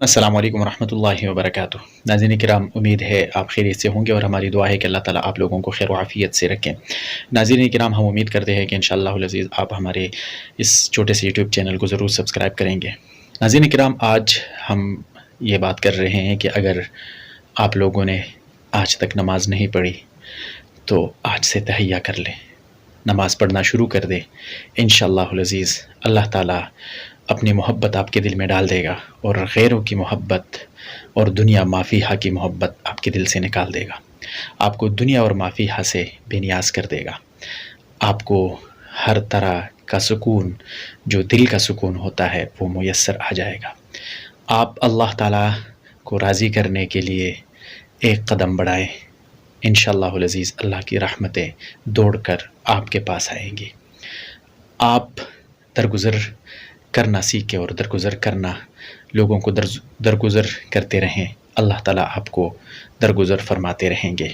السلام علیکم ورحمۃ اللہ وبرکاتہ۔ ناظرین کرام، امید ہے آپ خیریت سے ہوں گے اور ہماری دعا ہے کہ اللہ تعالیٰ آپ لوگوں کو خیر و عافیت سے رکھیں۔ ناظرین کرام، ہم امید کرتے ہیں کہ انشاءاللہ العزیز آپ ہمارے اس چھوٹے سے یوٹیوب چینل کو ضرور سبسکرائب کریں گے۔ ناظرین کرام، آج ہم یہ بات کر رہے ہیں کہ اگر آپ لوگوں نے آج تک نماز نہیں پڑھی تو آج سے تہیہ کر لیں، نماز پڑھنا شروع کر دیں۔ انشاءاللہ العزیز اللہ تعالیٰ اپنی محبت آپ کے دل میں ڈال دے گا اور غیروں کی محبت اور دنیا مافیہا کی محبت آپ کے دل سے نکال دے گا۔ آپ کو دنیا اور مافیہا سے بے نیاز کر دے گا۔ آپ کو ہر طرح کا سکون، جو دل کا سکون ہوتا ہے، وہ میسر آ جائے گا۔ آپ اللہ تعالیٰ کو راضی کرنے کے لیے ایک قدم بڑھائیں، انشاءاللہ العزیز اللہ کی رحمتیں دوڑ کر آپ کے پاس آئیں گی۔ آپ درگزر کرنا سیکھیں اور درگزر کرنا لوگوں کو درگزر کرتے رہیں، اللہ تعالیٰ آپ کو درگزر فرماتے رہیں گے۔